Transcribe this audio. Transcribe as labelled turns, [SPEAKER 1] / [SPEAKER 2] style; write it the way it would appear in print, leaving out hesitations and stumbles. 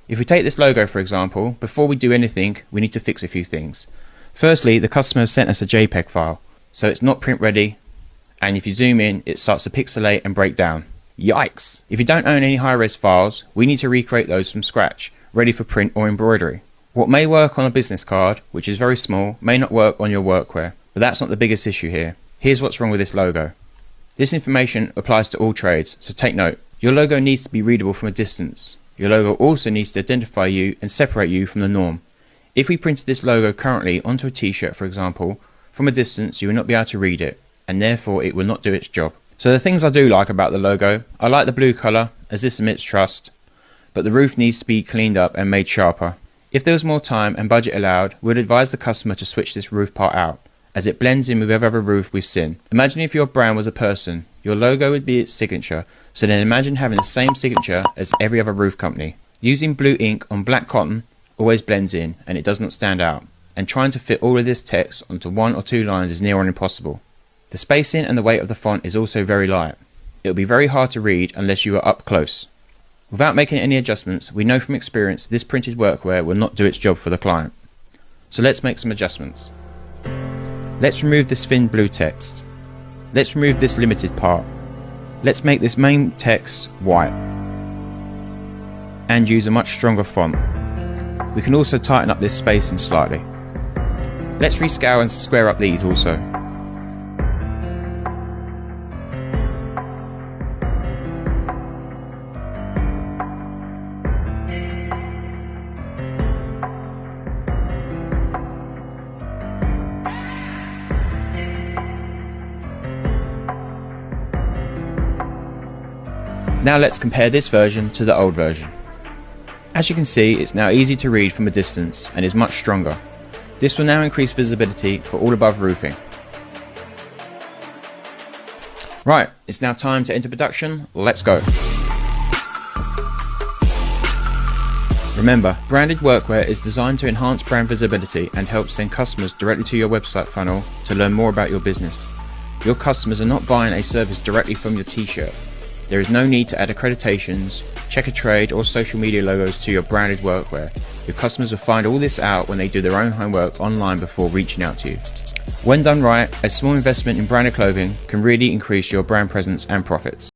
[SPEAKER 1] If we take this logo for example, before we do anything, we need to fix a few things. Firstly, the customer has sent us a JPEG file, so it's not print ready, and if you zoom in, it starts to pixelate and break down. Yikes! If you don't own any high-res files, we need to recreate those from scratch, ready for print or embroidery. What may work on a business card, which is very small, may not work on your workwear, but that's not the biggest issue here. Here's what's wrong with this logo. This information applies to all trades, so take note. Your logo needs to be readable from a distance. Your logo also needs to identify you and separate you from the norm. If we printed this logo currently onto a t-shirt for example, from a distance you will not be able to read it, and therefore it will not do its job. So the things I do like about the logo, I like the blue colour as this emits trust, but the roof needs to be cleaned up and made sharper. If there was more time and budget allowed, we'd advise the customer to switch this roof part out, as it blends in with every other roof we've seen. Imagine if your brand was a person, your logo would be its signature, so then imagine having the same signature as every other roof company. Using blue ink on black cotton always blends in and it does not stand out, and trying to fit all of this text onto 1 or 2 lines is near on impossible. The spacing and the weight of the font is also very light. It will be very hard to read unless you are up close. Without making any adjustments, we know from experience this printed workwear will not do its job for the client. So let's make some adjustments. Let's remove this thin blue text. Let's remove this limited part. Let's make this main text white and use a much stronger font. We can also tighten up this spacing slightly. Let's rescale and square up these also. Now let's compare this version to the old version. As you can see, it's now easy to read from a distance and is much stronger. This will now increase visibility for all above roofing. Right, it's now time to enter production. Let's go. Remember, branded workwear is designed to enhance brand visibility and help send customers directly to your website funnel to learn more about your business. Your customers are not buying a service directly from your t-shirt. There is no need to add accreditations, Checkatrade or social media logos to your branded workwear. Your customers will find all this out when they do their own homework online before reaching out to you. When done right, a small investment in branded clothing can really increase your brand presence and profits.